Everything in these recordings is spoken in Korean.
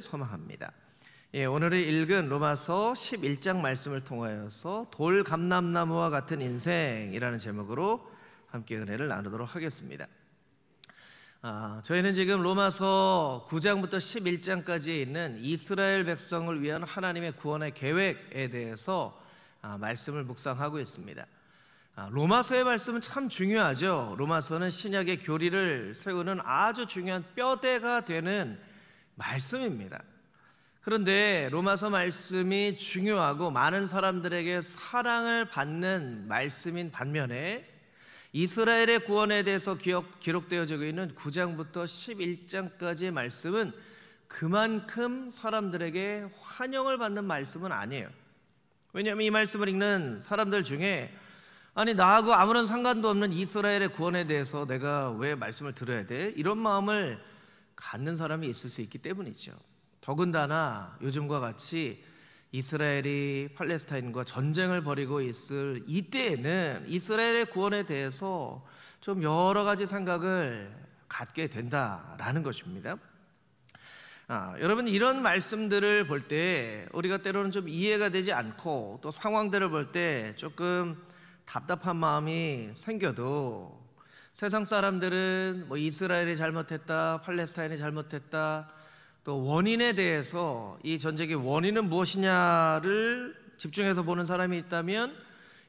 소망합니다. 오늘 읽은 로마서 11장 말씀을 통하여서 돌감람나무와 같은 인생이라는 제목으로 함께 은혜를 나누도록 하겠습니다. 저희는 지금 로마서 9장부터 11장까지 있는 이스라엘 백성을 위한 하나님의 구원의 계획에 대해서 말씀을 묵상하고 있습니다. 로마서의 말씀은 참 중요하죠. 로마서는 신약의 교리를 세우는 아주 중요한 뼈대가 되는 말씀입니다. 그런데 로마서 말씀이 중요하고 많은 사람들에게 사랑을 받는 말씀인 반면에 이스라엘의 구원에 대해서 기록되어지고 있는 9장부터 11장까지의 말씀은 그만큼 사람들에게 환영을 받는 말씀은 아니에요. 왜냐하면 이 말씀을 읽는 사람들 중에 아니 나하고 아무런 상관도 없는 이스라엘의 구원에 대해서 내가 왜 말씀을 들어야 돼? 이런 마음을 갖는 사람이 있을 수 있기 때문이죠. 더군다나 요즘과 같이 이스라엘이 팔레스타인과 전쟁을 벌이고 있을 이때에는 이스라엘의 구원에 대해서 좀 여러 가지 생각을 갖게 된다라는 것입니다. 여러분, 이런 말씀들을 볼 때 우리가 때로는 좀 이해가 되지 않고 또 상황들을 볼 때 조금 답답한 마음이 생겨도 세상 사람들은 뭐 이스라엘이 잘못했다, 팔레스타인이 잘못했다, 또 원인에 대해서 이 전쟁의 원인은 무엇이냐를 집중해서 보는 사람이 있다면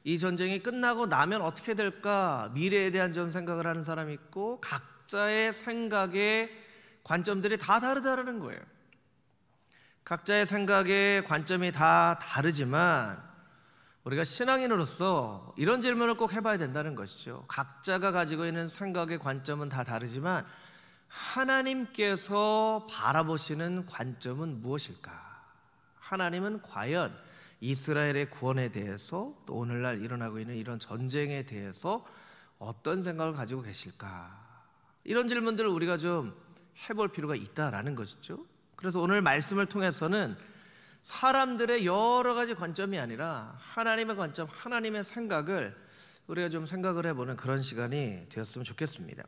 이 전쟁이 끝나고 나면 어떻게 될까, 미래에 대한 좀 생각을 하는 사람이 있고, 각자의 생각의 관점들이 다 다르다는 거예요. 각자의 생각의 관점이 다 다르지만 우리가 신앙인으로서 이런 질문을 꼭 해봐야 된다는 것이죠. 각자가 가지고 있는 생각의 관점은 다 다르지만 하나님께서 바라보시는 관점은 무엇일까? 하나님은 과연 이스라엘의 구원에 대해서 또 오늘날 일어나고 있는 이런 전쟁에 대해서 어떤 생각을 가지고 계실까? 이런 질문들을 우리가 좀 해볼 필요가 있다라는 것이죠. 그래서 오늘 말씀을 통해서는 사람들의 여러 가지 관점이 아니라 하나님의 관점, 하나님의 생각을 우리가 좀 생각을 해보는 그런 시간이 되었으면 좋겠습니다.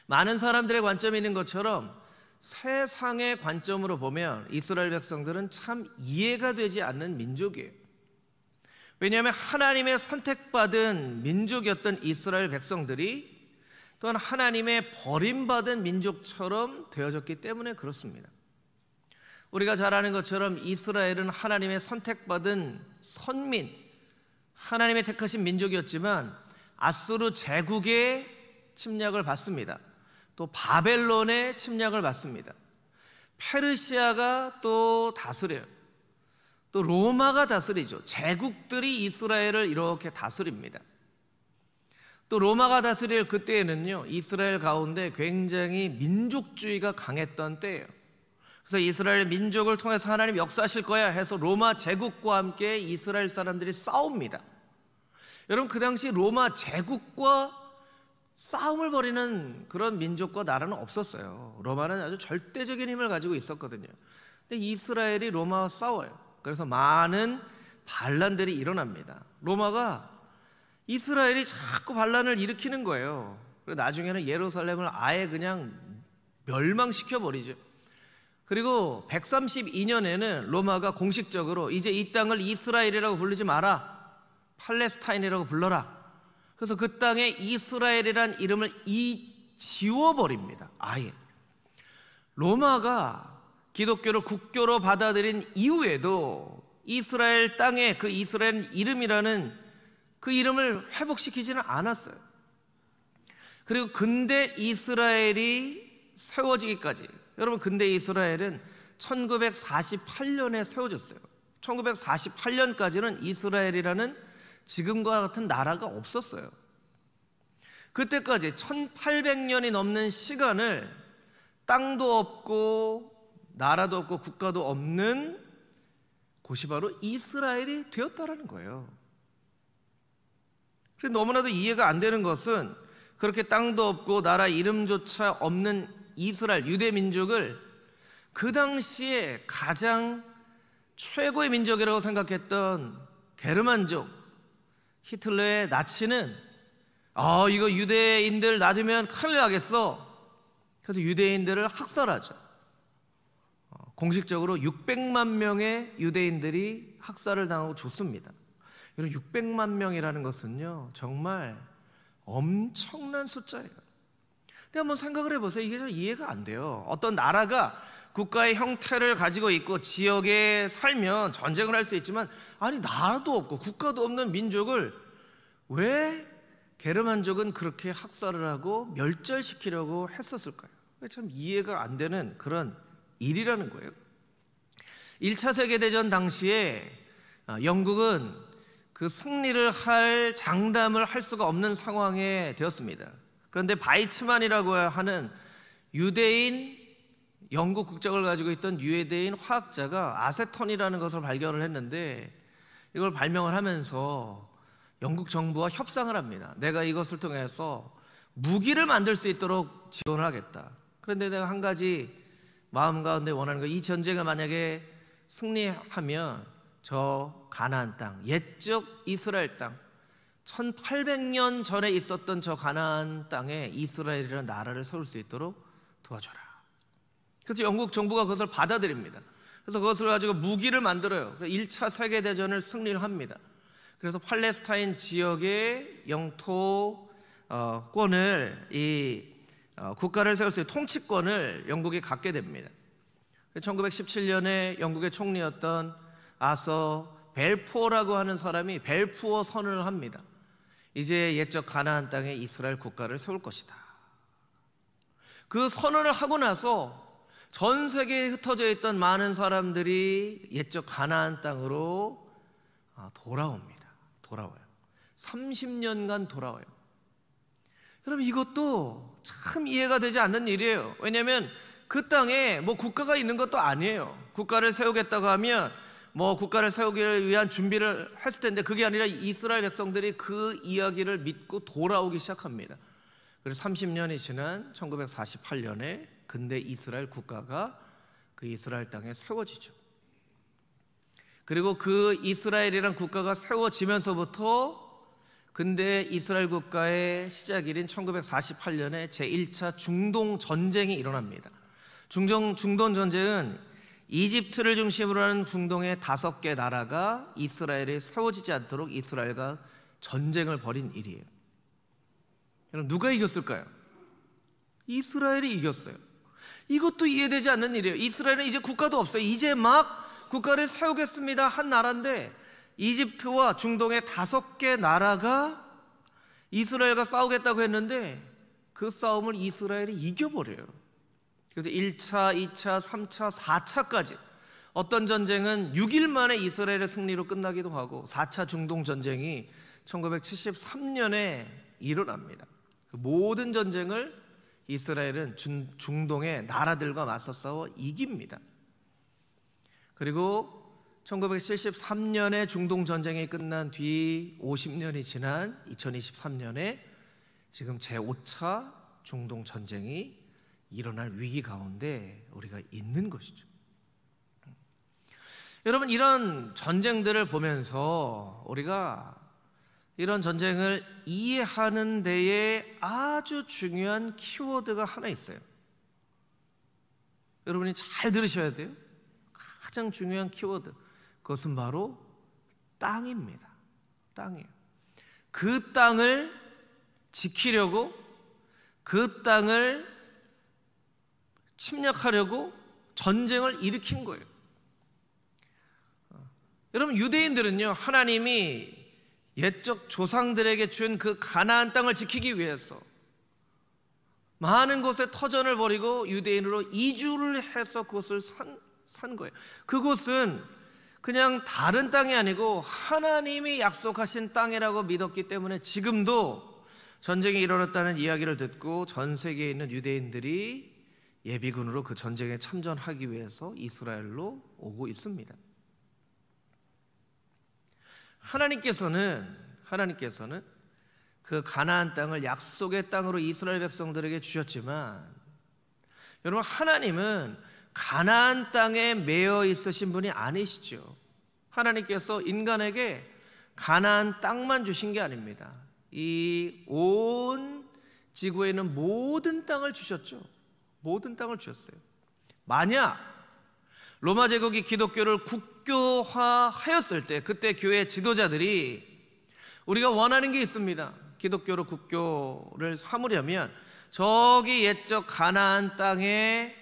많은 사람들의 관점이 있는 것처럼 세상의 관점으로 보면 이스라엘 백성들은 참 이해가 되지 않는 민족이에요. 왜냐하면 하나님의 선택받은 민족이었던 이스라엘 백성들이 또한 하나님의 버림받은 민족처럼 되어졌기 때문에 그렇습니다. 우리가 잘 아는 것처럼 이스라엘은 하나님의 선택받은 선민, 하나님의 택하신 민족이었지만 아수르 제국의 침략을 받습니다. 또 바벨론의 침략을 받습니다. 페르시아가 또 다스려요. 또 로마가 다스리죠. 제국들이 이스라엘을 이렇게 다스립니다. 또 로마가 다스릴 그때에는요, 이스라엘 가운데 굉장히 민족주의가 강했던 때예요. 그래서 이스라엘 민족을 통해서 하나님 역사하실 거야 해서 로마 제국과 함께 이스라엘 사람들이 싸웁니다. 여러분, 그 당시 로마 제국과 싸움을 벌이는 그런 민족과 나라는 없었어요. 로마는 아주 절대적인 힘을 가지고 있었거든요. 근데 이스라엘이 로마와 싸워요. 그래서 많은 반란들이 일어납니다. 로마가 이스라엘이 자꾸 반란을 일으키는 거예요. 그리고 나중에는 예루살렘을 아예 그냥 멸망시켜버리죠. 그리고 132년에는 로마가 공식적으로 이제 이 땅을 이스라엘이라고 부르지 마라, 팔레스타인이라고 불러라. 그래서 그 땅에 이스라엘이란 이름을 지워버립니다. 아예. 로마가 기독교를 국교로 받아들인 이후에도 이스라엘 땅에 그 이스라엘 이름이라는 그 이름을 회복시키지는 않았어요. 그리고 근대 이스라엘이 세워지기까지, 여러분, 근대 이스라엘은 1948년에 세워졌어요. 1948년까지는 이스라엘이라는 지금과 같은 나라가 없었어요. 그때까지 1800년이 넘는 시간을 땅도 없고 나라도 없고 국가도 없는 곳이 바로 이스라엘이 되었다라는 거예요. 그래서 너무나도 이해가 안 되는 것은 그렇게 땅도 없고 나라 이름조차 없는 이스라엘, 유대 민족을 그 당시에 가장 최고의 민족이라고 생각했던 게르만족, 히틀러의 나치는 이거 유대인들 놔두면 큰일 나겠어. 그래서 유대인들을 학살하죠. 공식적으로 600만 명의 유대인들이 학살을 당하고 죽습니다. 이런 600만 명이라는 것은요, 정말 엄청난 숫자예요. 근데 한번 생각을 해보세요. 이게 좀 이해가 안 돼요. 어떤 나라가 국가의 형태를 가지고 있고 지역에 살면 전쟁을 할 수 있지만, 아니 나라도 없고 국가도 없는 민족을 왜 게르만족은 그렇게 학살을 하고 멸절시키려고 했었을까요? 참 이해가 안 되는 그런 일이라는 거예요. 1차 세계대전 당시에 영국은 그 승리를 할 장담을 할 수가 없는 상황에 되었습니다. 그런데 바이츠만이라고 하는 유대인 영국 국적을 가지고 있던 유대인 화학자가 아세톤이라는 것을 발견을 했는데, 이걸 발명을 하면서 영국 정부와 협상을 합니다. 내가 이것을 통해서 무기를 만들 수 있도록 지원을 하겠다. 그런데 내가 한 가지 마음 가운데 원하는 거, 이 전쟁을 만약에 승리하면 저 가나안 땅, 옛적 이스라엘 땅, 1800년 전에 있었던 저 가나안 땅에 이스라엘이라는 나라를 세울 수 있도록 도와줘라. 그래서 영국 정부가 그것을 받아들입니다. 그래서 그것을 가지고 무기를 만들어요. 1차 세계대전을 승리를 합니다. 그래서 팔레스타인 지역의 영토권을 국가를 세울 수 있는 통치권을 영국이 갖게 됩니다. 1917년에 영국의 총리였던 아서 벨푸어라고 하는 사람이 벨푸어 선언을 합니다. 이제 옛적 가나안 땅에 이스라엘 국가를 세울 것이다. 그 선언을 하고 나서 전 세계에 흩어져 있던 많은 사람들이 옛적 가나안 땅으로 돌아옵니다. 돌아와요. 30년간 돌아와요. 여러분, 이것도 참 이해가 되지 않는 일이에요. 왜냐하면 그 땅에 뭐 국가가 있는 것도 아니에요. 국가를 세우겠다고 하면 뭐 국가를 세우기 위한 준비를 했을 텐데, 그게 아니라 이스라엘 백성들이 그 이야기를 믿고 돌아오기 시작합니다. 그래서 30년이 지난 1948년에 근대 이스라엘 국가가 그 이스라엘 땅에 세워지죠. 그리고 그 이스라엘이란 국가가 세워지면서부터 근대 이스라엘 국가의 시작일인 1948년에 제1차 중동 전쟁이 일어납니다. 중동 전쟁은 이집트를 중심으로 하는 중동의 5개 나라가 이스라엘에 세워지지 않도록 이스라엘과 전쟁을 벌인 일이에요. 여러분, 누가 이겼을까요? 이스라엘이 이겼어요. 이것도 이해되지 않는 일이에요. 이스라엘은 이제 국가도 없어요. 이제 막 국가를 세우겠습니다 한 나라인데, 이집트와 중동의 5개 나라가 이스라엘과 싸우겠다고 했는데 그 싸움을 이스라엘이 이겨버려요. 그래서 1차, 2차, 3차, 4차까지 어떤 전쟁은 6일 만에 이스라엘의 승리로 끝나기도 하고, 4차 중동 전쟁이 1973년에 일어납니다. 그 모든 전쟁을 이스라엘은 중동의 나라들과 맞서 싸워 이깁니다. 그리고 1973년에 중동 전쟁이 끝난 뒤 50년이 지난 2023년에 지금 제5차 중동 전쟁이 일어날 위기 가운데 우리가 있는 것이죠. 여러분, 이런 전쟁들을 보면서 우리가 이런 전쟁을 이해하는 데에 아주 중요한 키워드가 하나 있어요. 여러분이 잘 들으셔야 돼요. 가장 중요한 키워드, 그것은 바로 땅입니다. 땅이에요. 그 땅을 지키려고, 그 땅을 침략하려고 전쟁을 일으킨 거예요. 여러분, 유대인들은요, 하나님이 옛적 조상들에게 준 그 가나안 땅을 지키기 위해서 많은 곳에 터전을 벌이고 유대인으로 이주를 해서 그것을 산 거예요. 그곳은 그냥 다른 땅이 아니고 하나님이 약속하신 땅이라고 믿었기 때문에 지금도 전쟁이 일어났다는 이야기를 듣고 전 세계에 있는 유대인들이 예비군으로 그 전쟁에 참전하기 위해서 이스라엘로 오고 있습니다. 하나님께서는 그 가나안 땅을 약속의 땅으로 이스라엘 백성들에게 주셨지만, 여러분, 하나님은 가나안 땅에 매여 있으신 분이 아니시죠. 하나님께서 인간에게 가나안 땅만 주신 게 아닙니다. 이 온 지구에 있는 모든 땅을 주셨죠. 모든 땅을 주셨어요. 만약 로마 제국이 기독교를 국교화하였을 때 그때 교회 지도자들이 우리가 원하는 게 있습니다. 기독교로 국교를 삼으려면 저기 옛적 가나안 땅에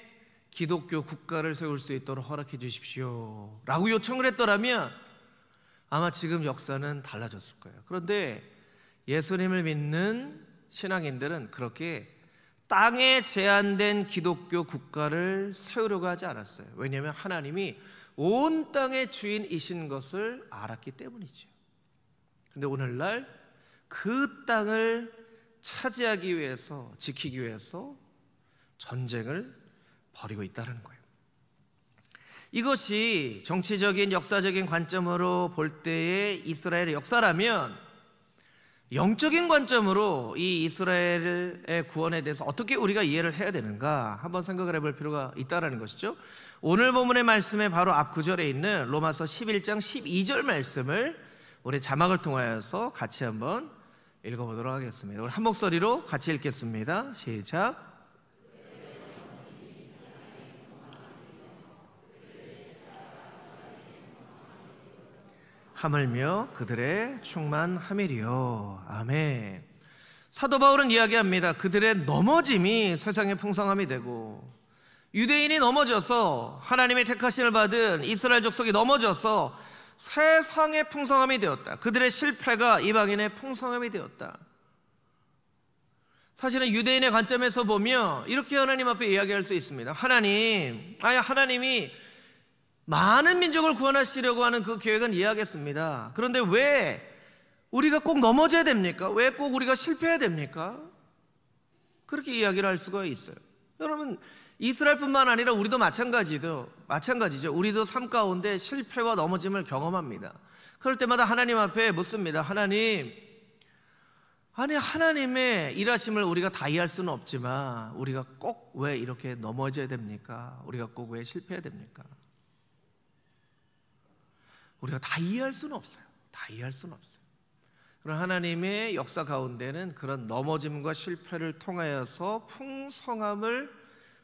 기독교 국가를 세울 수 있도록 허락해 주십시오 라고 요청을 했더라면 아마 지금 역사는 달라졌을 거예요. 그런데 예수님을 믿는 신앙인들은 그렇게 땅에 제한된 기독교 국가를 세우려고 하지 않았어요. 왜냐하면 하나님이 온 땅의 주인이신 것을 알았기 때문이죠. 그런데 오늘날 그 땅을 차지하기 위해서, 지키기 위해서 전쟁을 벌이고 있다는 거예요. 이것이 정치적인 역사적인 관점으로 볼 때의 이스라엘의 역사라면 영적인 관점으로 이 이스라엘의 구원에 대해서 어떻게 우리가 이해를 해야 되는가 한번 생각을 해볼 필요가 있다는 것이죠. 오늘 본문의 말씀의 바로 앞 구절에 있는 로마서 11장 12절 말씀을 우리 자막을 통하여서 같이 한번 읽어보도록 하겠습니다. 우리 한 목소리로 같이 읽겠습니다. 시작. 하물며 그들의 충만함이리요. 아멘. 사도 바울은 이야기합니다. 그들의 넘어짐이 세상의 풍성함이 되고 유대인이 넘어져서 하나님의 택하심을 받은 이스라엘 족속이 넘어져서 세상의 풍성함이 되었다. 그들의 실패가 이방인의 풍성함이 되었다. 사실은 유대인의 관점에서 보면 이렇게 하나님 앞에 이야기할 수 있습니다. 하나님이 많은 민족을 구원하시려고 하는 그 계획은 이해하겠습니다. 그런데 왜 우리가 꼭 넘어져야 됩니까? 왜 꼭 우리가 실패해야 됩니까? 그렇게 이야기를 할 수가 있어요. 여러분, 이스라엘뿐만 아니라 우리도 마찬가지죠. 우리도 삶 가운데 실패와 넘어짐을 경험합니다. 그럴 때마다 하나님 앞에 묻습니다. 하나님의 일하심을 우리가 다 이해할 수는 없지만 우리가 꼭 왜 이렇게 넘어져야 됩니까? 우리가 꼭 왜 실패해야 됩니까? 우리가 다 이해할 수는 없어요. 그런 하나님의 역사 가운데는 그런 넘어짐과 실패를 통하여서 풍성함을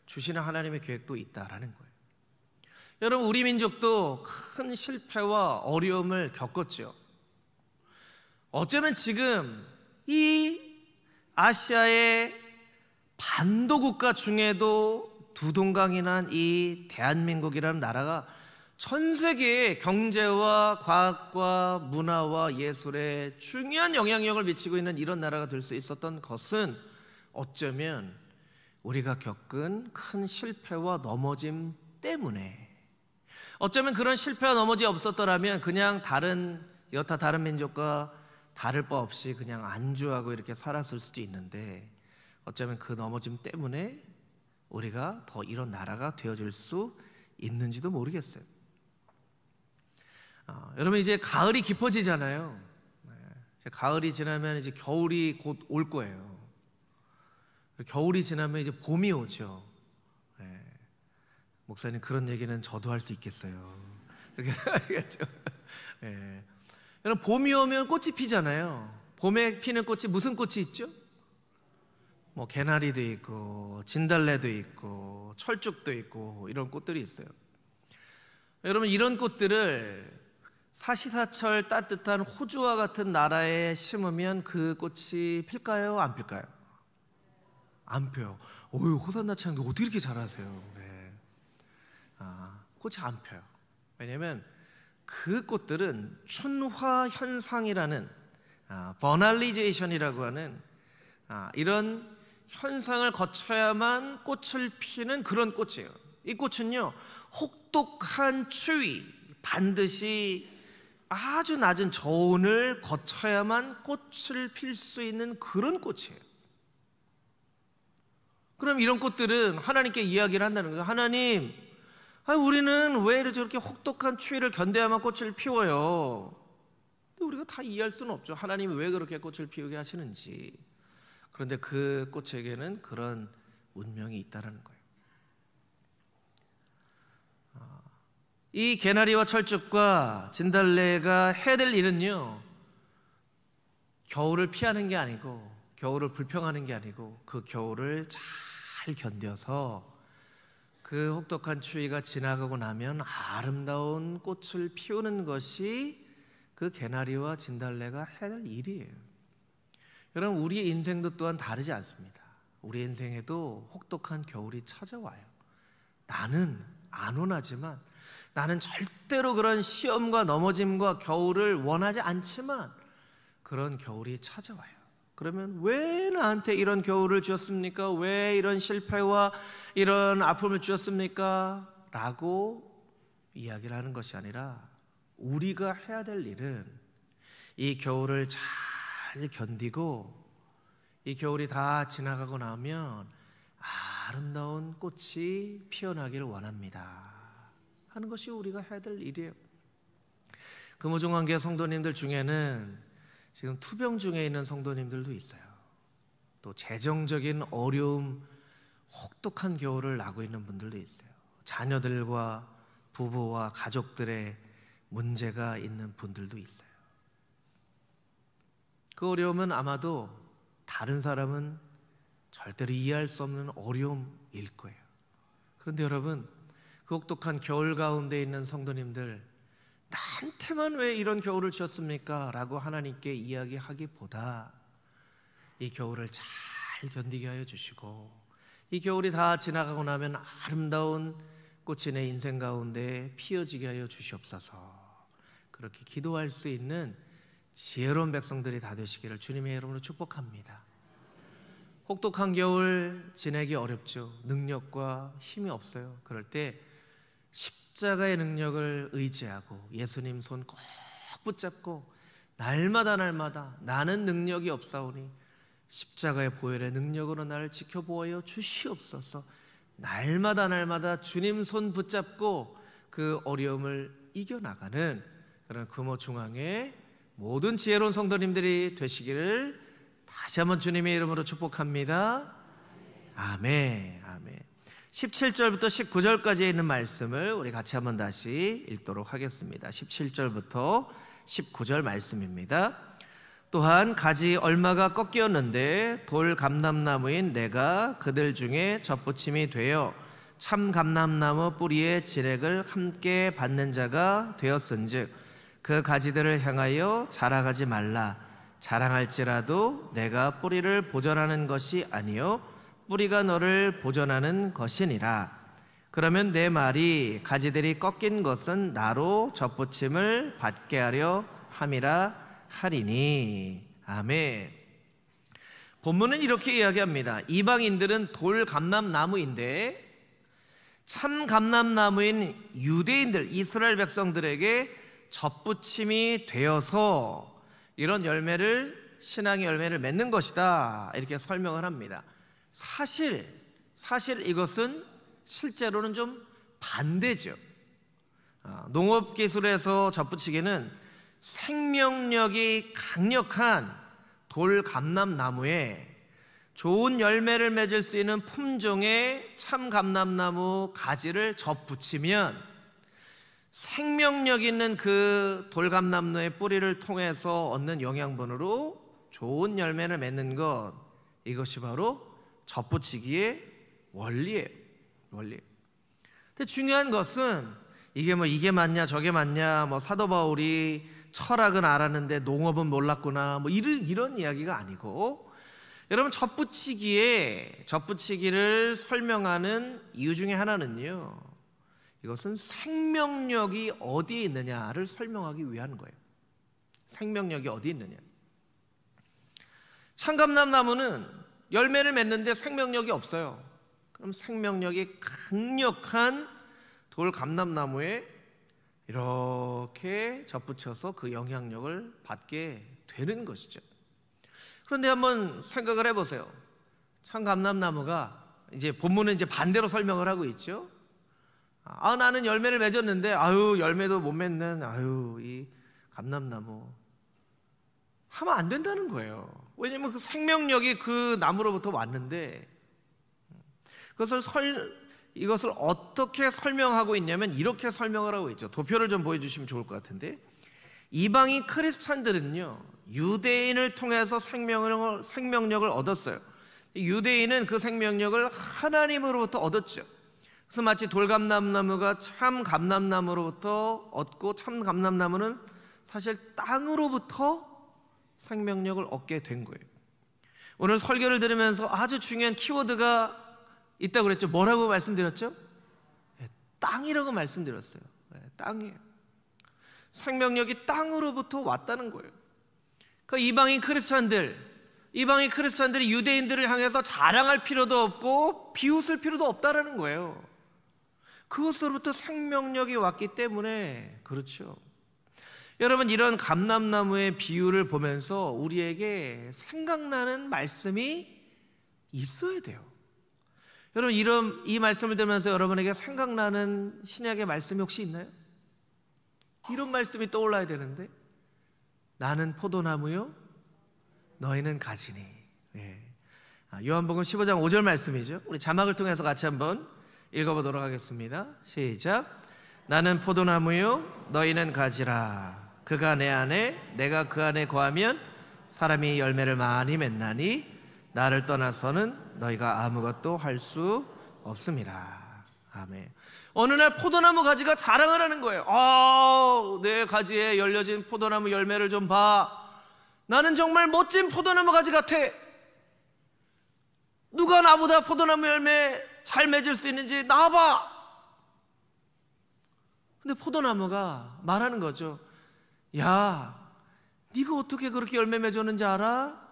주시는 하나님의 계획도 있다라는 거예요. 여러분, 우리 민족도 큰 실패와 어려움을 겪었죠. 어쩌면 지금 이 아시아의 반도 국가 중에도 두 동강이 난 이 대한민국이라는 나라가 전 세계의 경제와 과학과 문화와 예술에 중요한 영향력을 미치고 있는 이런 나라가 될 수 있었던 것은 어쩌면 우리가 겪은 큰 실패와 넘어짐 때문에, 어쩌면 그런 실패와 넘어짐이 없었더라면 그냥 여타 다른 민족과 다를 바 없이 그냥 안주하고 이렇게 살았을 수도 있는데 어쩌면 그 넘어짐 때문에 우리가 더 이런 나라가 되어질 수 있는지도 모르겠어요. 여러분, 이제 가을이 깊어지잖아요. 이제 가을이 지나면 이제 겨울이 곧 올 거예요. 겨울이 지나면 이제 봄이 오죠. 목사님, 그런 얘기는 저도 할 수 있겠어요. 이렇게 생각하겠죠. 여러분, 봄이 오면 꽃이 피잖아요. 봄에 피는 꽃이 무슨 꽃이 있죠? 뭐 개나리도 있고 진달래도 있고 철쭉도 있고 이런 꽃들이 있어요. 여러분, 이런 꽃들을 사시사철 따뜻한 호주와 같은 나라에 심으면 그 꽃이 필까요? 안 필까요? 안 펴요. 어휴, 호산나 치는데 어떻게 이렇게 잘하세요? 네. 꽃이 안 펴요. 왜냐하면 그 꽃들은 춘화 현상이라는 버널리제이션이라고 하는 이런 현상을 거쳐야만 꽃을 피는 그런 꽃이에요. 이 꽃은요, 혹독한 추위, 반드시 아주 낮은 저온을 거쳐야만 꽃을 필 수 있는 그런 꽃이에요. 그럼 이런 꽃들은 하나님께 이야기를 한다는 거예요. 하나님, 우리는 왜 저렇게 혹독한 추위를 견뎌야만 꽃을 피워요? 근데 우리가 다 이해할 수는 없죠. 하나님이 왜 그렇게 꽃을 피우게 하시는지. 그런데 그 꽃에게는 그런 운명이 있다는 거예요. 이 개나리와 철쭉과 진달래가 해야 될 일은요, 겨울을 피하는 게 아니고, 겨울을 불평하는 게 아니고, 그 겨울을 잘 견뎌서 그 혹독한 추위가 지나가고 나면 아름다운 꽃을 피우는 것이 그 개나리와 진달래가 해야 될 일이에요. 여러분, 우리의 인생도 또한 다르지 않습니다. 우리 인생에도 혹독한 겨울이 찾아와요. 나는 안 원하지만, 나는 절대로 그런 시험과 넘어짐과 겨울을 원하지 않지만 그런 겨울이 찾아와요. 그러면 왜 나한테 이런 겨울을 주었습니까? 왜 이런 실패와 이런 아픔을 주었습니까? 라고 이야기를 하는 것이 아니라, 우리가 해야 될 일은 이 겨울을 잘 견디고 이 겨울이 다 지나가고 나면 아름다운 꽃이 피어나기를 원합니다 하는 것이 우리가 해야 될 일이에요. 금호중앙교회 성도님들 중에는 지금 투병 중에 있는 성도님들도 있어요. 또 재정적인 어려움, 혹독한 겨울을 나고 있는 분들도 있어요. 자녀들과 부부와 가족들의 문제가 있는 분들도 있어요. 그 어려움은 아마도 다른 사람은 절대로 이해할 수 없는 어려움일 거예요. 그런데 여러분, 그 혹독한 겨울 가운데 있는 성도님들, 나한테만 왜 이런 겨울을 주었습니까? 라고 하나님께 이야기하기보다 이 겨울을 잘 견디게 하여 주시고, 이 겨울이 다 지나가고 나면 아름다운 꽃이 내 인생 가운데 피어지게 하여 주시옵소서. 그렇게 기도할 수 있는 지혜로운 백성들이 다 되시기를 주님의 이름으로 축복합니다. 혹독한 겨울 지내기 어렵죠. 능력과 힘이 없어요. 그럴 때 십자가의 능력을 의지하고 예수님 손 꼭 붙잡고 날마다 나는 능력이 없사오니 십자가의 보혈의 능력으로 나를 지켜보아여 주시옵소서. 날마다 주님 손 붙잡고 그 어려움을 이겨나가는 그런 금호중앙의 모든 지혜로운 성도님들이 되시기를 다시 한번 주님의 이름으로 축복합니다. 아멘. 아멘. 17절부터 19절까지 있는 말씀을 우리 같이 한번 다시 읽도록 하겠습니다. 17절부터 19절 말씀입니다. 또한 가지 얼마가 꺾이었는데 돌 감람나무인 내가 그들 중에 젖붙임이 되어 참 감람나무 뿌리의 진액을 함께 받는 자가 되었은즉 그 가지들을 향하여 자랑하지 말라. 자랑할지라도 내가 뿌리를 보전하는 것이 아니요 뿌리가 너를 보전하는 것이니라. 그러면 내 말이 가지들이 꺾인 것은 나로 젖붙임을 받게 하려 함이라 하리니. 아멘. 본문은 이렇게 이야기합니다. 이방인들은 돌 감람나무인데 참 감람나무인 유대인들, 이스라엘 백성들에게 젖붙임이 되어서 이런 열매를, 신앙의 열매를 맺는 것이다, 이렇게 설명을 합니다. 사실 이것은 실제로는 좀 반대죠. 농업기술에서 젖붙이기는 생명력이 강력한 돌 감람나무에 좋은 열매를 맺을 수 있는 품종의 참 감람나무 가지를 젖붙이면 생명력 있는 그 돌감나무의 뿌리를 통해서 얻는 영양분으로 좋은 열매를 맺는 것, 이것이 바로 젖붙이기의 원리예요. 근데 중요한 것은 이게 맞냐 저게 맞냐, 사도 바울이 철학은 알았는데 농업은 몰랐구나, 이런 이야기가 아니고, 여러분, 젖붙이기를 설명하는 이유 중에 하나는요, 이것은 생명력이 어디에 있느냐를 설명하기 위한 거예요. 생명력이 어디에 있느냐. 참감람나무는 열매를 맺는데 생명력이 없어요. 그럼 생명력이 강력한 돌 감람나무에 이렇게 젖붙여서 그 영향력을 받게 되는 것이죠. 그런데 한번 생각을 해보세요. 참감람나무가 이제 본문은 이제 반대로 설명을 하고 있죠. 나는 열매를 맺었는데 열매도 못 맺는 이 감람나무 하면 안 된다는 거예요. 왜냐하면 그 생명력이 그 나무로부터 왔는데, 이것을 어떻게 설명하고 있냐면 이렇게 설명을 하고 있죠. 도표를 좀 보여주시면 좋을 것 같은데, 이방인 크리스찬들은요 유대인을 통해서 생명력을 얻었어요. 유대인은 그 생명력을 하나님으로부터 얻었죠. 그래서 마치 돌감람나무가 참 감람나무로부터 얻고, 참 감람나무는 사실 땅으로부터 생명력을 얻게 된 거예요. 오늘 설교를 들으면서 아주 중요한 키워드가 있다고 그랬죠. 뭐라고 말씀드렸죠? 땅이라고 말씀드렸어요. 땅이에요. 생명력이 땅으로부터 왔다는 거예요. 그 이방인 크리스찬들이 유대인들을 향해서 자랑할 필요도 없고 비웃을 필요도 없다라는 거예요. 그것으로부터 생명력이 왔기 때문에 그렇죠. 여러분, 이런 감람나무의 비유를 보면서 우리에게 생각나는 말씀이 있어야 돼요. 여러분, 이 말씀을 들으면서 여러분에게 생각나는 신약의 말씀이 혹시 있나요? 이런 말씀이 떠올라야 되는데, 나는 포도나무요 너희는 가지니. 요한복음 15장 5절 말씀이죠. 우리 자막을 통해서 같이 한번 읽어보도록 하겠습니다. 시작. 나는 포도나무요 너희는 가지라. 그가 내 안에 내가 그 안에 거하면 사람이 열매를 많이 맺나니 나를 떠나서는 너희가 아무것도 할 수 없음이라. 아멘. 어느 날 포도나무 가지가 자랑을 하는 거예요. 내 가지에 열려진 포도나무 열매를 좀 봐. 나는 정말 멋진 포도나무 가지 같아. 누가 나보다 포도나무 열매 잘 맺을 수 있는지 나와봐. 근데 포도나무가 말하는 거죠. 야, 네가 어떻게 그렇게 열매 맺었는지 알아?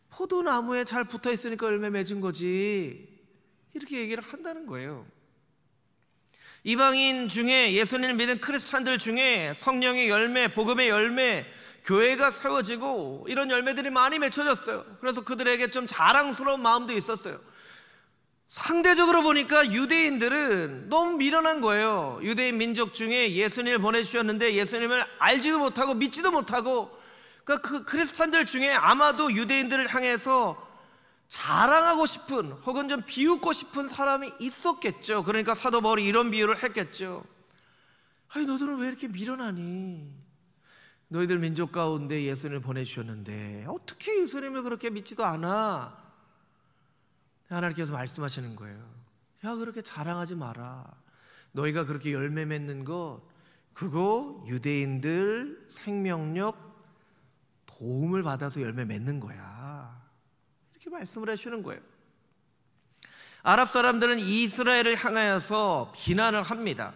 포도나무에 잘 붙어 있으니까 열매 맺은 거지. 이렇게 얘기를 한다는 거예요. 이방인 중에, 예수님을 믿은 크리스찬들 중에 성령의 열매, 복음의 열매, 교회가 세워지고 이런 열매들이 많이 맺혀졌어요. 그래서 그들에게 좀 자랑스러운 마음도 있었어요. 상대적으로 보니까 유대인들은 너무 미련한 거예요. 유대인 민족 중에 예수님을 보내주셨는데 예수님을 알지도 못하고 믿지도 못하고, 그러니까 그 크리스찬들 중에 아마도 유대인들을 향해서 자랑하고 싶은, 혹은 좀 비웃고 싶은 사람이 있었겠죠. 그러니까 사도 바울이 이런 비유를 했겠죠. 아니, 너들은 왜 이렇게 미련하니? 너희들 민족 가운데 예수님을 보내주셨는데 어떻게 예수님을 그렇게 믿지도 않아? 하나님께서 말씀하시는 거예요. 야, 그렇게 자랑하지 마라. 너희가 그렇게 열매 맺는 것, 그거 유대인들 생명력 도움을 받아서 열매 맺는 거야. 이렇게 말씀을 해주는 거예요. 아랍 사람들은 이스라엘을 향하여서 비난을 합니다.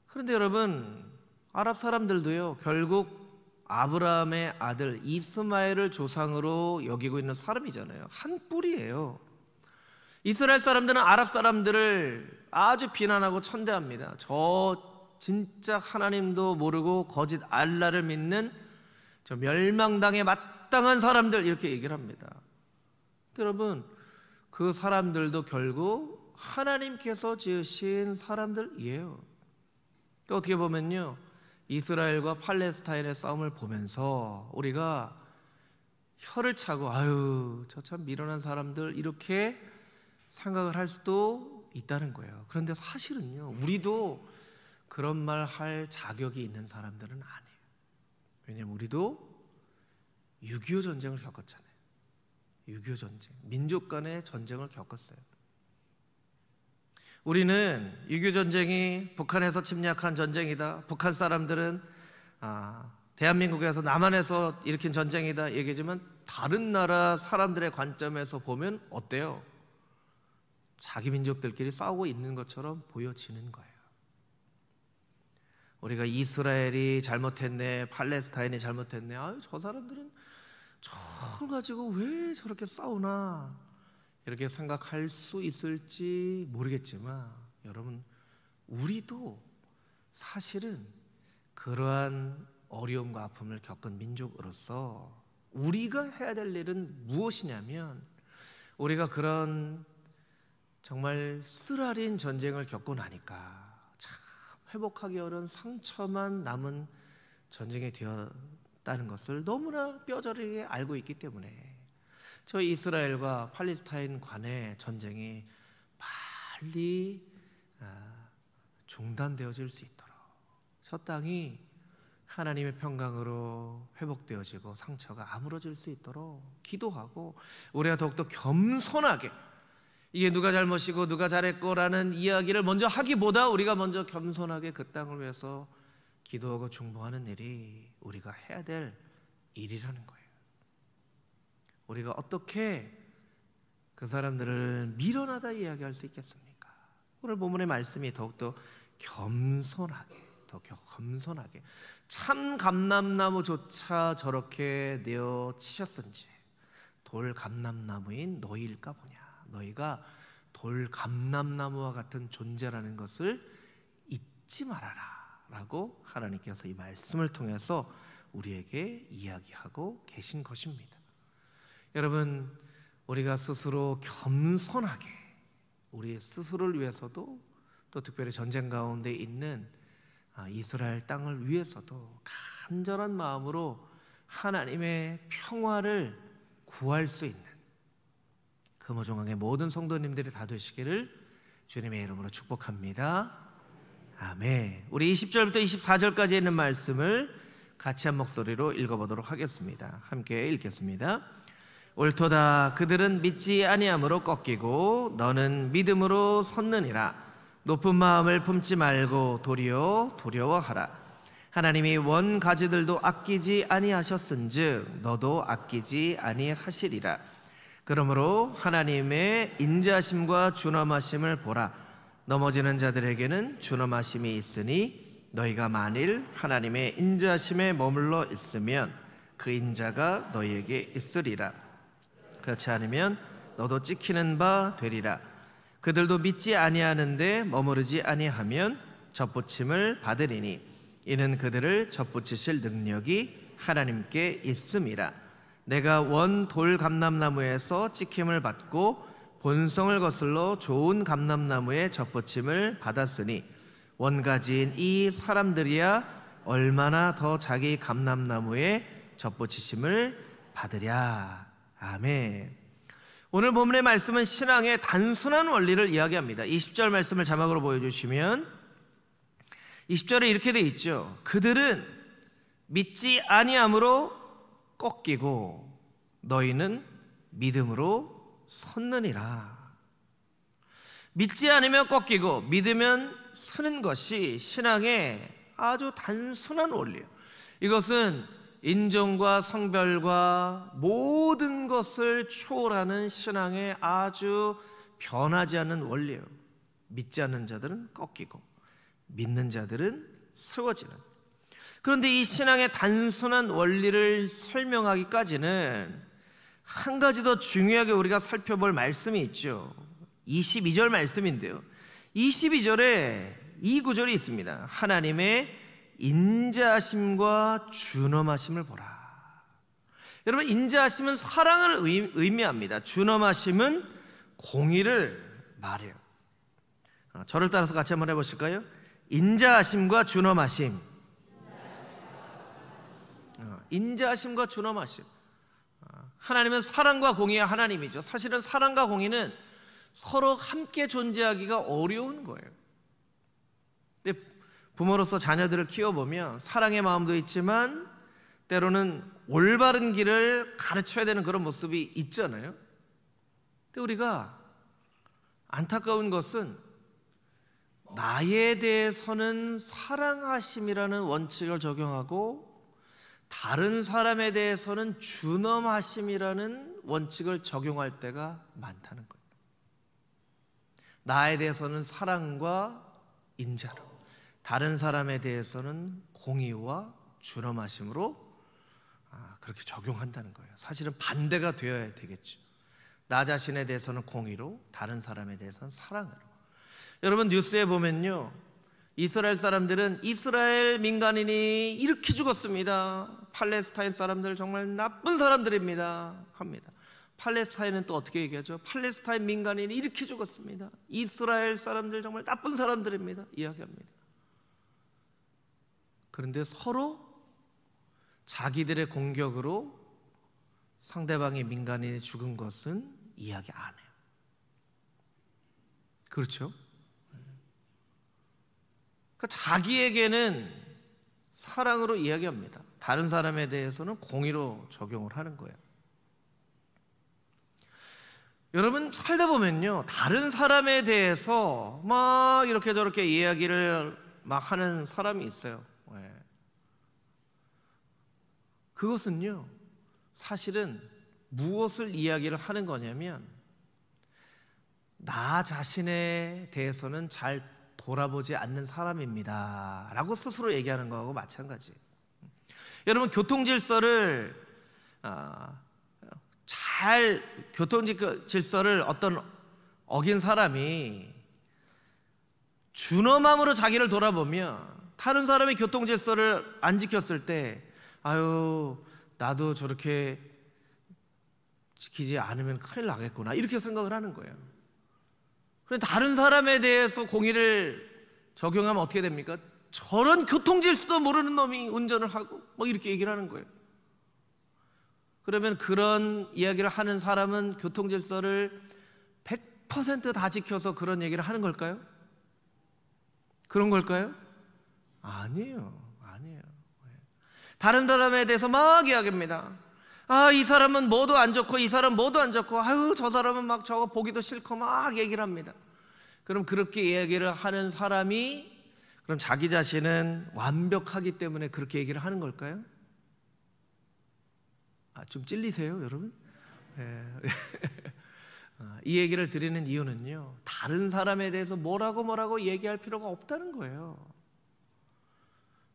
그런데 여러분, 아랍 사람들도요, 결국 아브라함의 아들 이스마엘을 조상으로 여기고 있는 사람이잖아요. 한 뿌리예요. 이스라엘 사람들은 아랍 사람들을 아주 비난하고 천대합니다. 저 진짜 하나님도 모르고 거짓 알라를 믿는 저 멸망당에 마땅한 사람들, 이렇게 얘기를 합니다. 여러분, 그 사람들도 결국 하나님께서 지으신 사람들이에요. 그러니까 어떻게 보면요, 이스라엘과 팔레스타인의 싸움을 보면서 우리가 혀를 차고 아유, 저 참 미련한 사람들, 이렇게 생각을 할 수도 있다는 거예요. 그런데 사실은요, 우리도 그런 말 할 자격이 있는 사람들은 아니에요. 왜냐하면 우리도 6.25 전쟁을 겪었잖아요. 6.25 전쟁, 민족 간의 전쟁을 겪었어요. 우리는 6.25 전쟁이 북한에서 침략한 전쟁이다, 북한 사람들은 대한민국에서 남한에서 일으킨 전쟁이다 얘기지만, 다른 나라 사람들의 관점에서 보면 어때요? 자기 민족들끼리 싸우고 있는 것처럼 보여지는 거예요. 우리가 이스라엘이 잘못했네, 팔레스타인이 잘못했네, 아유, 저 사람들은 저걸 가지고 왜 저렇게 싸우나, 이렇게 생각할 수 있을지 모르겠지만, 여러분, 우리도 사실은 그러한 어려움과 아픔을 겪은 민족으로서 우리가 해야 될 일은 무엇이냐면, 우리가 그런 정말 쓰라린 전쟁을 겪고 나니까 참 회복하기 어려운 상처만 남은 전쟁이 되었다는 것을 너무나 뼈저리게 알고 있기 때문에, 저 이스라엘과 팔레스타인 간의 전쟁이 빨리 중단되어질 수 있도록, 저 땅이 하나님의 평강으로 회복되어지고 상처가 아물어질 수 있도록 기도하고, 우리가 더욱더 겸손하게 이게 누가 잘못이고 누가 잘했고라는 이야기를 먼저 하기보다 우리가 먼저 겸손하게 그 땅을 위해서 기도하고 중보하는 일이 우리가 해야 될 일이라는 거예요. 우리가 어떻게 그 사람들을 미련하다 이야기할 수 있겠습니까? 오늘 본문의 말씀이 더욱더 겸손하게, 더 겸손하게, 참 감람나무조차 저렇게 내어 치셨은지 돌 감람나무인 너희일까 보냐. 너희가 돌 감람나무와 같은 존재라는 것을 잊지 말아라 라고 하나님께서 이 말씀을 통해서 우리에게 이야기하고 계신 것입니다. 여러분, 우리가 스스로 겸손하게 우리 스스로를 위해서도 또 특별히 전쟁 가운데 있는 이스라엘 땅을 위해서도 간절한 마음으로 하나님의 평화를 구할 수 있는 금호종항의 모든 성도님들이 다 되시기를 주님의 이름으로 축복합니다. 아멘. 우리 20절부터 24절까지 있는 말씀을 같이 한 목소리로 읽어보도록 하겠습니다. 함께 읽겠습니다. 옳도다. 그들은 믿지 아니함으로 꺾이고 너는 믿음으로 섰느니라. 높은 마음을 품지 말고 도리어 두려워하라. 하나님이 원 가지들도 아끼지 아니하셨은즉 너도 아끼지 아니하시리라. 그러므로 하나님의 인자하심과 준엄하심을 보라. 넘어지는 자들에게는 준엄하심이 있으니 너희가 만일 하나님의 인자하심에 머물러 있으면 그 인자가 너희에게 있으리라. 그렇지 않으면 너도 찍히는 바 되리라. 그들도 믿지 아니하는데 머무르지 아니하면 접붙임을 받으리니 이는 그들을 접붙이실 능력이 하나님께 있음이라. 내가 원 돌 감람나무에서 찍힘을 받고 본성을 거슬러 좋은 감람나무에 접붙임을 받았으니 원가지인 이 사람들이야 얼마나 더 자기 감람나무에 접붙이심을 받으랴. 아멘. 오늘 본문의 말씀은 신앙의 단순한 원리를 이야기합니다. 20절 말씀을 자막으로 보여주시면 20절에 이렇게 돼 있죠. 그들은 믿지 아니함으로 꺾이고 너희는 믿음으로 섰느니라. 믿지 않으면 꺾이고 믿으면 서는 것이 신앙의 아주 단순한 원리예요. 이것은 인종과 성별과 모든 것을 초월하는 신앙의 아주 변하지 않는 원리예요. 믿지 않는 자들은 꺾이고 믿는 자들은 세워지는. 그런데 이 신앙의 단순한 원리를 설명하기까지는 한 가지 더 중요하게 우리가 살펴볼 말씀이 있죠. 22절 말씀인데요, 22절에 이 구절이 있습니다. 하나님의 인자하심과 준엄하심을 보라. 여러분, 인자하심은 사랑을 의미합니다. 준엄하심은 공의를 말해요. 저를 따라서 같이 한번 해보실까요? 인자하심과 준엄하심. 인자하심과 준엄하심. 하나님은 사랑과 공의의 하나님이죠. 사실은 사랑과 공의는 서로 함께 존재하기가 어려운 거예요. 근데 부모로서 자녀들을 키워보면 사랑의 마음도 있지만 때로는 올바른 길을 가르쳐야 되는 그런 모습이 있잖아요. 근데 우리가 안타까운 것은 나에 대해서는 사랑하심이라는 원칙을 적용하고 다른 사람에 대해서는 준엄하심이라는 원칙을 적용할 때가 많다는 거예요. 나에 대해서는 사랑과 인자로, 다른 사람에 대해서는 공의와 준엄하심으로 그렇게 적용한다는 거예요. 사실은 반대가 되어야 되겠죠. 나 자신에 대해서는 공의로, 다른 사람에 대해서는 사랑으로. 여러분, 뉴스에 보면요, 이스라엘 사람들은 이스라엘 민간인이 이렇게 죽었습니다, 팔레스타인 사람들 정말 나쁜 사람들입니다 합니다. 팔레스타인은 또 어떻게 얘기하죠? 팔레스타인 민간인이 이렇게 죽었습니다, 이스라엘 사람들 정말 나쁜 사람들입니다 이야기합니다. 그런데 서로 자기들의 공격으로 상대방의 민간인이 죽은 것은 이야기 안 해요. 그렇죠? 그러니까 자기에게는 사랑으로 이야기합니다. 다른 사람에 대해서는 공의로 적용을 하는 거예요. 여러분 살다 보면요, 다른 사람에 대해서 막 이렇게 저렇게 이야기를 막 하는 사람이 있어요. 그것은요, 사실은 무엇을 이야기를 하는 거냐면 나 자신에 대해서는 잘 돌아보지 않는 사람입니다 라고 스스로 얘기하는 거하고 마찬가지. 여러분 교통질서를 어떤 어긴 사람이 준엄함으로 자기를 돌아보면 다른 사람이 교통질서를 안 지켰을 때 아유 나도 저렇게 지키지 않으면 큰일 나겠구나 이렇게 생각을 하는 거예요. 그런데 다른 사람에 대해서 공의를 적용하면 어떻게 됩니까? 저런 교통질서도 모르는 놈이 운전을 하고 뭐 이렇게 얘기를 하는 거예요. 그러면 그런 이야기를 하는 사람은 교통질서를 100% 다 지켜서 그런 얘기를 하는 걸까요? 그런 걸까요? 아니에요. 다른 사람에 대해서 막 이야기합니다. 이 사람은 뭐도 안 좋고 이 사람은 뭐도 안 좋고 아유 저 사람은 막 저거 보기도 싫고 막 얘기를 합니다. 그럼 그렇게 이야기를 하는 사람이 그럼 자기 자신은 완벽하기 때문에 그렇게 얘기를 하는 걸까요? 좀 찔리세요 여러분? 이 얘기를 드리는 이유는요, 다른 사람에 대해서 뭐라고 얘기할 필요가 없다는 거예요.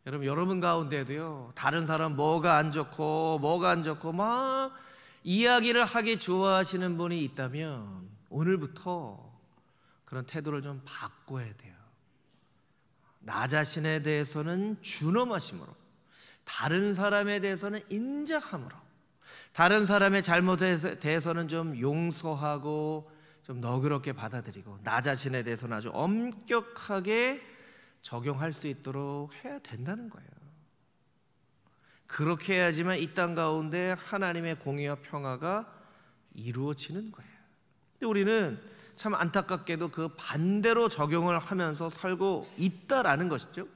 여러분 가운데도요, 다른 사람 뭐가 안 좋고 막 이야기를 하기 좋아하시는 분이 있다면 오늘부터 그런 태도를 좀 바꿔야 돼요. 나 자신에 대해서는 준엄하심으로, 다른 사람에 대해서는 인자함으로, 다른 사람의 잘못에 대해서는 좀 용서하고 좀 너그럽게 받아들이고, 나 자신에 대해서는 아주 엄격하게 적용할 수 있도록 해야 된다는 거예요. 그렇게 해야지만 이 땅 가운데 하나님의 공의와 평화가 이루어지는 거예요. 근데 우리는 참 안타깝게도 그 반대로 적용을 하면서 살고 있다라는 것이죠.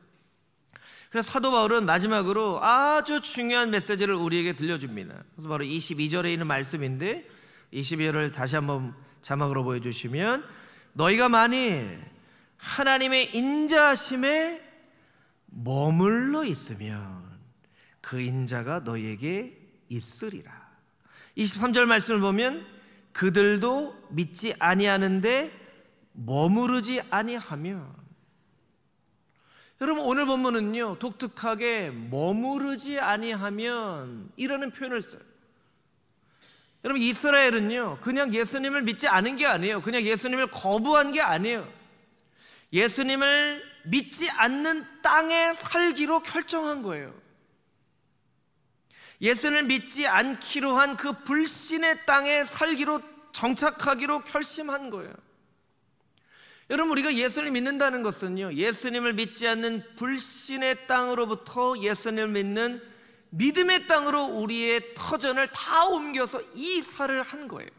그래서 사도 바울은 마지막으로 아주 중요한 메시지를 우리에게 들려줍니다. 그래서 바로 22절에 있는 말씀인데, 22절을 다시 한번 자막으로 보여주시면, 너희가 만일 하나님의 인자하심에 머물러 있으면 그 인자가 너희에게 있으리라. 23절 말씀을 보면 그들도 믿지 아니하는데 머무르지 아니하면, 여러분 오늘 본문은요 독특하게 머무르지 아니하면 이라는 표현을 써요. 여러분 이스라엘은요 그냥 예수님을 믿지 않은 게 아니에요. 그냥 예수님을 거부한 게 아니에요. 예수님을 믿지 않는 땅에 살기로 결정한 거예요. 예수님을 믿지 않기로 한 그 불신의 땅에 살기로 정착하기로 결심한 거예요. 여러분 우리가 예수님을 믿는다는 것은요, 예수님을 믿지 않는 불신의 땅으로부터 예수님을 믿는 믿음의 땅으로 우리의 터전을 다 옮겨서 이사를 한 거예요.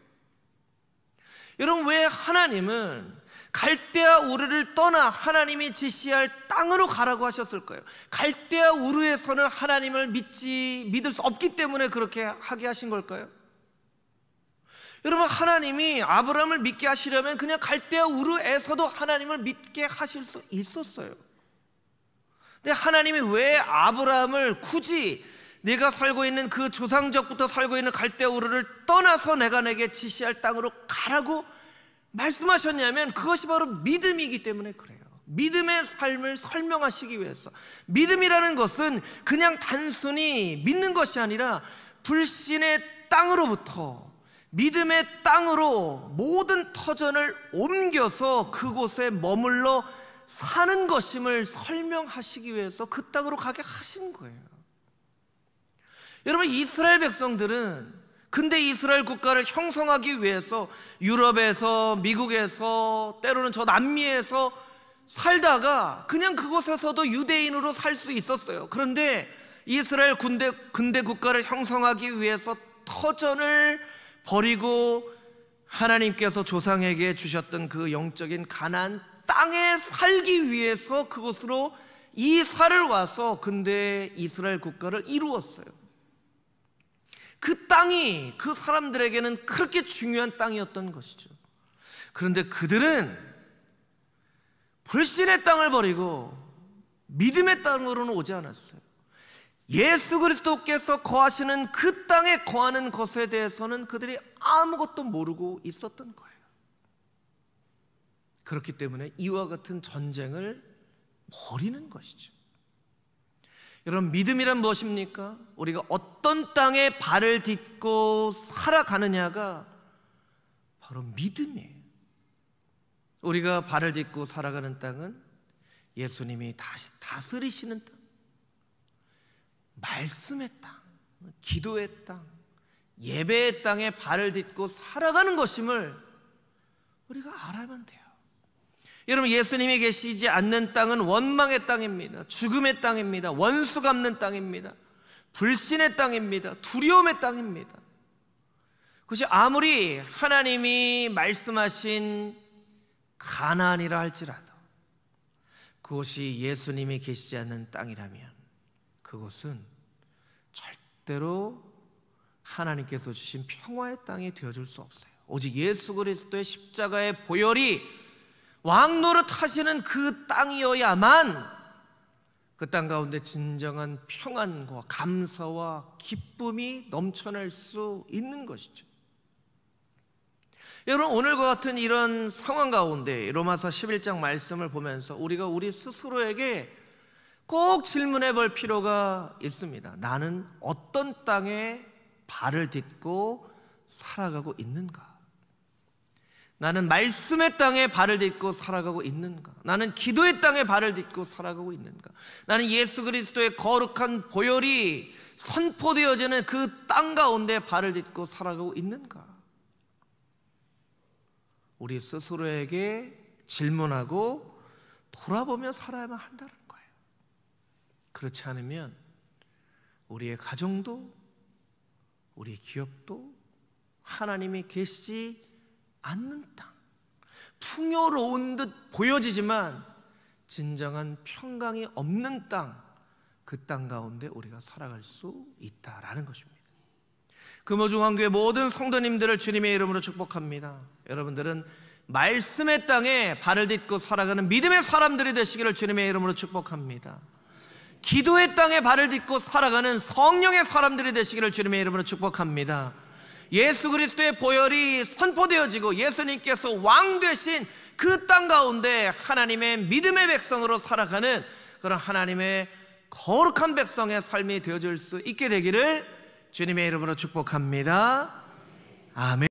여러분 왜 하나님은 갈대아 우르를 떠나 하나님이 지시할 땅으로 가라고 하셨을까요? 갈대아 우르에서는 하나님을 믿을 수 없기 때문에 그렇게 하게 하신 걸까요? 여러분 하나님이 아브라함을 믿게 하시려면 그냥 갈대아 우르에서도 하나님을 믿게 하실 수 있었어요. 근데 하나님이 왜 아브라함을 굳이 내가 살고 있는 그 조상적부터 살고 있는 갈대아 우르를 떠나서 내가 내게 지시할 땅으로 가라고 말씀하셨냐면, 그것이 바로 믿음이기 때문에 그래요. 믿음의 삶을 설명하시기 위해서. 믿음이라는 것은 그냥 단순히 믿는 것이 아니라 불신의 땅으로부터 믿음의 땅으로 모든 터전을 옮겨서 그곳에 머물러 사는 것임을 설명하시기 위해서 그 땅으로 가게 하신 거예요. 여러분 이스라엘 백성들은 근대 이스라엘 국가를 형성하기 위해서 유럽에서, 미국에서, 때로는 저 남미에서 살다가 그냥 그곳에서도 유대인으로 살 수 있었어요. 그런데 이스라엘 근대 국가를 형성하기 위해서 터전을 버리고 하나님께서 조상에게 주셨던 그 영적인 가나안 땅에 살기 위해서 그곳으로 이사를 와서 근대 이스라엘 국가를 이루었어요. 그 땅이 그 사람들에게는 그렇게 중요한 땅이었던 것이죠. 그런데 그들은 불신의 땅을 버리고 믿음의 땅으로는 오지 않았어요. 예수 그리스도께서 거하시는 그 땅에 거하는 것에 대해서는 그들이 아무것도 모르고 있었던 거예요. 그렇기 때문에 이와 같은 전쟁을 벌이는 것이죠. 여러분, 믿음이란 무엇입니까? 우리가 어떤 땅에 발을 딛고 살아가느냐가 바로 믿음이에요. 우리가 발을 딛고 살아가는 땅은 예수님이 다시 다스리시는 땅, 말씀의 땅, 기도의 땅, 예배의 땅에 발을 딛고 살아가는 것임을 우리가 알아야만 돼요. 여러분, 예수님이 계시지 않는 땅은 원망의 땅입니다. 죽음의 땅입니다. 원수 갚는 땅입니다. 불신의 땅입니다. 두려움의 땅입니다. 그것이 아무리 하나님이 말씀하신 가나안이라 할지라도 그것이 예수님이 계시지 않는 땅이라면 그것은 절대로 하나님께서 주신 평화의 땅이 되어줄 수 없어요. 오직 예수 그리스도의 십자가의 보혈이 왕노릇하시는 그 땅이어야만 그 땅 가운데 진정한 평안과 감사와 기쁨이 넘쳐날 수 있는 것이죠. 여러분, 오늘과 같은 이런 상황 가운데 로마서 11장 말씀을 보면서 우리가 우리 스스로에게 꼭 질문해 볼 필요가 있습니다. 나는 어떤 땅에 발을 딛고 살아가고 있는가? 나는 말씀의 땅에 발을 딛고 살아가고 있는가? 나는 기도의 땅에 발을 딛고 살아가고 있는가? 나는 예수 그리스도의 거룩한 보혈이 선포되어지는 그 땅 가운데 발을 딛고 살아가고 있는가? 우리 스스로에게 질문하고 돌아보며 살아야만 한다는 거예요. 그렇지 않으면 우리의 가정도 우리의 기업도 하나님이 계시지 않는 땅, 풍요로운 듯 보여지지만 진정한 평강이 없는 땅, 그 땅 가운데 우리가 살아갈 수 있다라는 것입니다. 금호중앙교회 모든 성도님들을 주님의 이름으로 축복합니다. 여러분들은 말씀의 땅에 발을 딛고 살아가는 믿음의 사람들이 되시기를 주님의 이름으로 축복합니다. 기도의 땅에 발을 딛고 살아가는 성령의 사람들이 되시기를 주님의 이름으로 축복합니다. 예수 그리스도의 보혈이 선포되어지고 예수님께서 왕 되신 그 땅 가운데 하나님의 믿음의 백성으로 살아가는 그런 하나님의 거룩한 백성의 삶이 되어질 수 있게 되기를 주님의 이름으로 축복합니다. 아멘.